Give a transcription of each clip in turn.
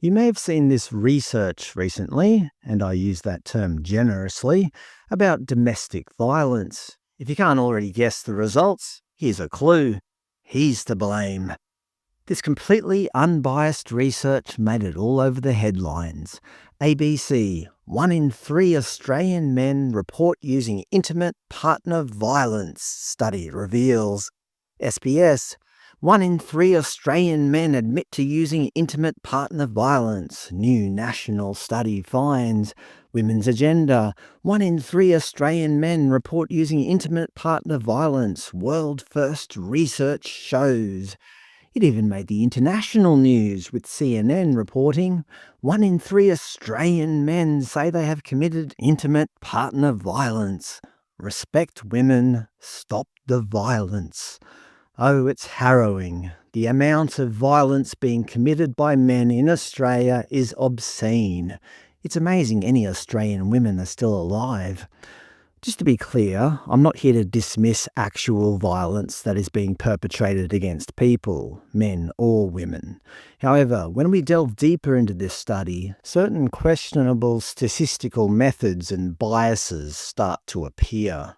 You may have seen this research recently, and I use that term generously, about domestic violence. If you can't already guess the results, here's a clue. He's to blame. This completely unbiased research made it all over the headlines. ABC, 1 in 3 Australian men report using intimate partner violence, study reveals. SBS, 1 in 3 Australian men admit to using intimate partner violence, new national study finds. Women's Agenda, 1 in 3 Australian men report using intimate partner violence, world first research shows. It even made the international news, with CNN reporting 1 in 3 Australian men say they have committed intimate partner violence. Respect women, stop the violence. Oh, it's harrowing. The amount of violence being committed by men in Australia is obscene. It's amazing any Australian women are still alive. Just to be clear, I'm not here to dismiss actual violence that is being perpetrated against people, men or women. However, when we delve deeper into this study, certain questionable statistical methods and biases start to appear.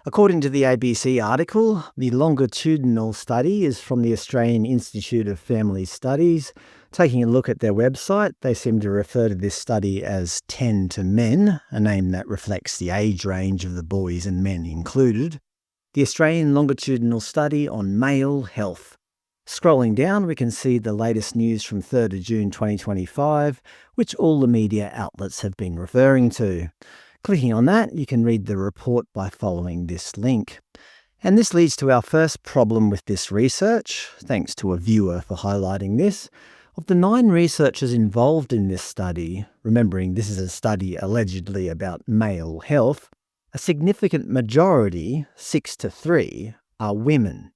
According to the ABC article, the longitudinal study is from the Australian Institute of Family Studies. Taking a look at their website, they seem to refer to this study as 10 to Men, a name that reflects the age range of the boys and men included. The Australian Longitudinal Study on Male Health. Scrolling down, we can see the latest news from 3rd of June 2025, which all the media outlets have been referring to. Clicking on that, you can read the report by following this link. And this leads to our first problem with this research, thanks to a viewer for highlighting this. Of the 9 researchers involved in this study, remembering this is a study allegedly about male health, a significant majority, 6 to 3, are women.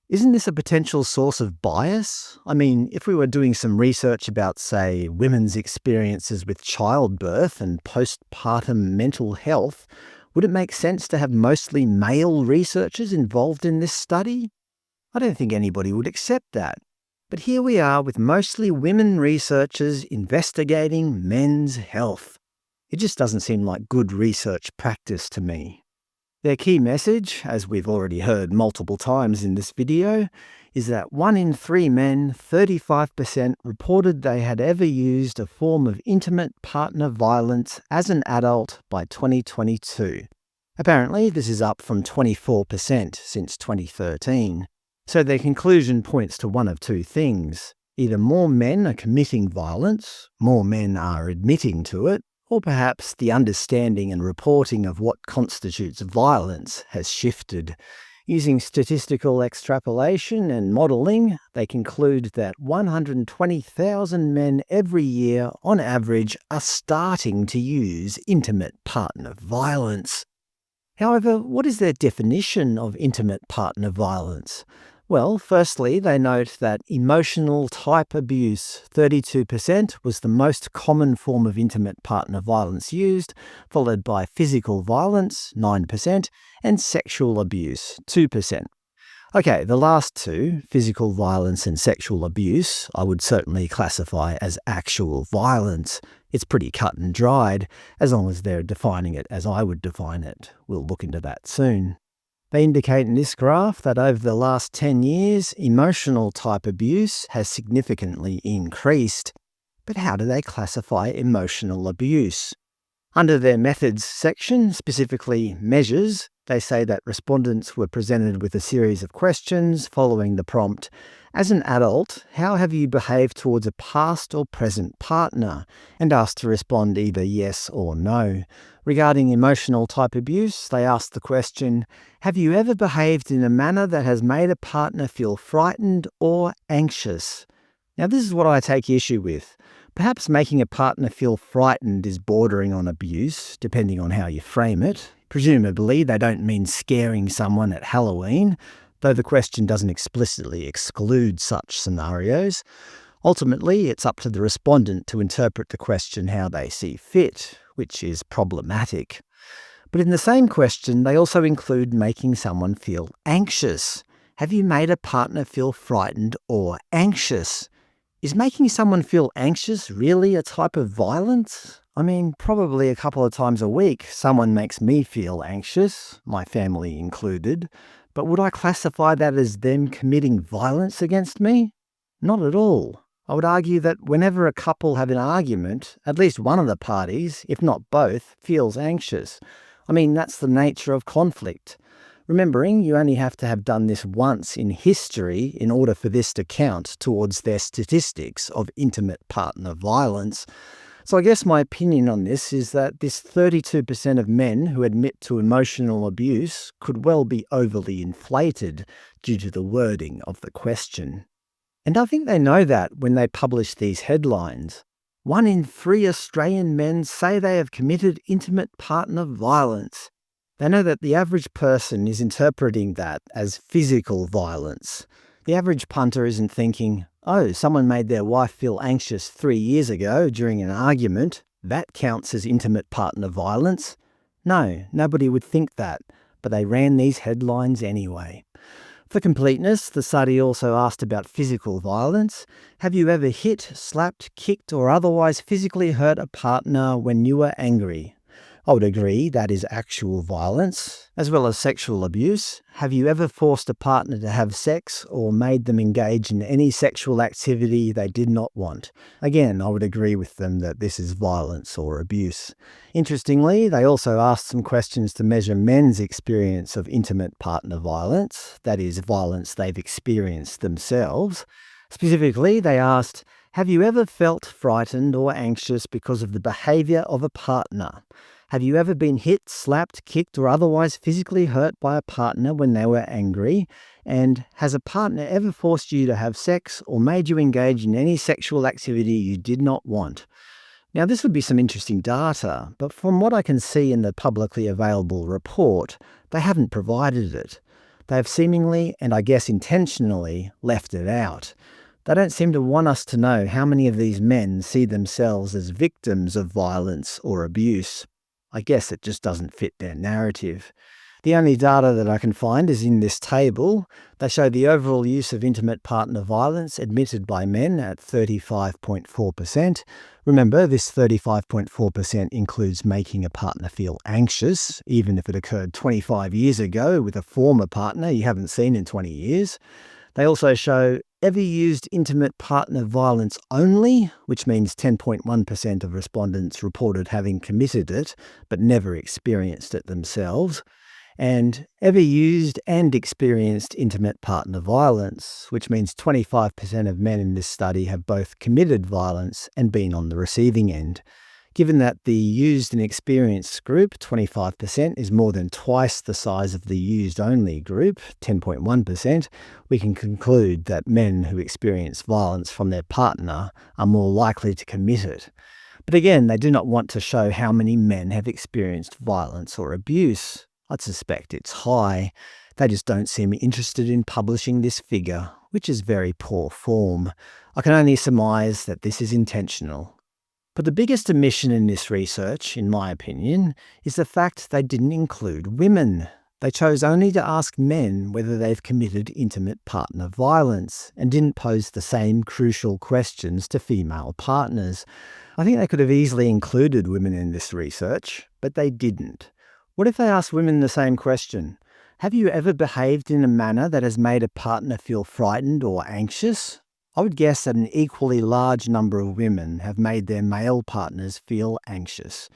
Isn't this a potential source of bias? I mean, if we were doing some research about, say, women's experiences with childbirth and postpartum mental health, would it make sense to have mostly male researchers involved in this study? I don't think anybody would accept that. But here we are with mostly women researchers investigating men's health. It just doesn't seem like good research practice to me. Their key message, as we've already heard multiple times in this video, is that 1 in 3 men, 35%, reported they had ever used a form of intimate partner violence as an adult by 2022. Apparently, this is up from 24% since 2013. So their conclusion points to one of two things. Either more men are committing violence, more men are admitting to it, or perhaps the understanding and reporting of what constitutes violence has shifted. Using statistical extrapolation and modelling, they conclude that 120,000 men every year, on average, are starting to use intimate partner violence. However, what is their definition of intimate partner violence? Well, firstly, they note that emotional type abuse, 32%, was the most common form of intimate partner violence used, followed by physical violence, 9%, and sexual abuse, 2%. Okay, the last two, physical violence and sexual abuse, I would certainly classify as actual violence. It's pretty cut and dried, as long as they're defining it as I would define it. We'll look into that soon. They indicate in this graph that over the last 10 years, emotional type abuse has significantly increased. But how do they classify emotional abuse? Under their methods section, specifically measures, they say that respondents were presented with a series of questions following the prompt, "As an adult, how have you behaved towards a past or present partner?" and asked to respond either yes or no. Regarding emotional type abuse, they asked the question, "Have you ever behaved in a manner that has made a partner feel frightened or anxious?" Now, this is what I take issue with. Perhaps making a partner feel frightened is bordering on abuse, depending on how you frame it. Presumably, they don't mean scaring someone at Halloween, though the question doesn't explicitly exclude such scenarios. Ultimately, it's up to the respondent to interpret the question how they see fit, which is problematic. But in the same question, they also include making someone feel anxious. Have you made a partner feel frightened or anxious? Is making someone feel anxious really a type of violence? I mean, probably a couple of times a week, someone makes me feel anxious, my family included. But would I classify that as them committing violence against me? Not at all. I would argue that whenever a couple have an argument, at least one of the parties, if not both, feels anxious. I mean, that's the nature of conflict. Remembering you only have to have done this once in history in order for this to count towards their statistics of intimate partner violence. So I guess my opinion on this is that this 32% of men who admit to emotional abuse could well be overly inflated due to the wording of the question. And I think they know that when they publish these headlines. 1 in 3 Australian men say they have committed intimate partner violence. They know that the average person is interpreting that as physical violence. The average punter isn't thinking, oh, someone made their wife feel anxious 3 years ago during an argument. That counts as intimate partner violence. No, nobody would think that, but they ran these headlines anyway. For completeness, the study also asked about physical violence. Have you ever hit, slapped, kicked, or otherwise physically hurt a partner when you were angry? I would agree that is actual violence, as well as sexual abuse. Have you ever forced a partner to have sex or made them engage in any sexual activity they did not want? Again, I would agree with them that this is violence or abuse. Interestingly, they also asked some questions to measure men's experience of intimate partner violence, that is, violence they've experienced themselves. Specifically, they asked, have you ever felt frightened or anxious because of the behaviour of a partner? Have you ever been hit, slapped, kicked, or otherwise physically hurt by a partner when they were angry? And has a partner ever forced you to have sex or made you engage in any sexual activity you did not want? Now, this would be some interesting data, but from what I can see in the publicly available report, they haven't provided it. They have seemingly, and I guess intentionally, left it out. They don't seem to want us to know how many of these men see themselves as victims of violence or abuse. I guess it just doesn't fit their narrative. The only data that I can find is in this table. They show the overall use of intimate partner violence admitted by men at 35.4%. Remember, this 35.4% includes making a partner feel anxious, even if it occurred 25 years ago with a former partner you haven't seen in 20 years. They also show ever used intimate partner violence only, which means 10.1% of respondents reported having committed it, but never experienced it themselves. And ever used and experienced intimate partner violence, which means 25% of men in this study have both committed violence and been on the receiving end. Given that the used and experienced group, 25%, is more than twice the size of the used-only group, 10.1%, we can conclude that men who experience violence from their partner are more likely to commit it. But again, they do not want to show how many men have experienced violence or abuse. I'd suspect it's high. They just don't seem interested in publishing this figure, which is very poor form. I can only surmise that this is intentional. But the biggest omission in this research, in my opinion, is the fact they didn't include women. They chose only to ask men whether they've committed intimate partner violence and didn't pose the same crucial questions to female partners. I think they could have easily included women in this research, but they didn't. What if they asked women the same question? Have you ever behaved in a manner that has made a partner feel frightened or anxious? I would guess that an equally large number of women have made their male partners feel anxious.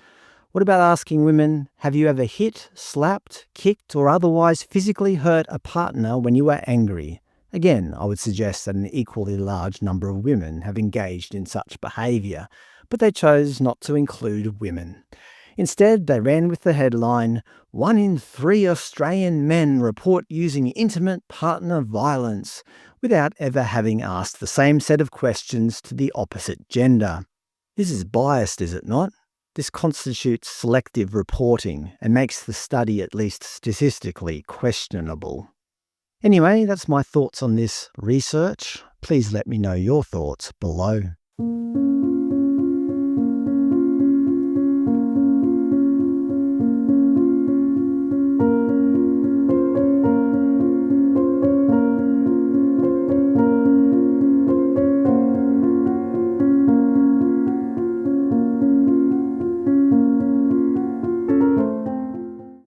What about asking women, have you ever hit, slapped, kicked, or otherwise physically hurt a partner when you were angry? Again, I would suggest that an equally large number of women have engaged in such behaviour, but they chose not to include women. Instead, they ran with the headline, 1 in 3 Australian men report using intimate partner violence, without ever having asked the same set of questions to the opposite gender. This is biased, is it not? This constitutes selective reporting and makes the study at least statistically questionable. Anyway, that's my thoughts on this research. Please let me know your thoughts below.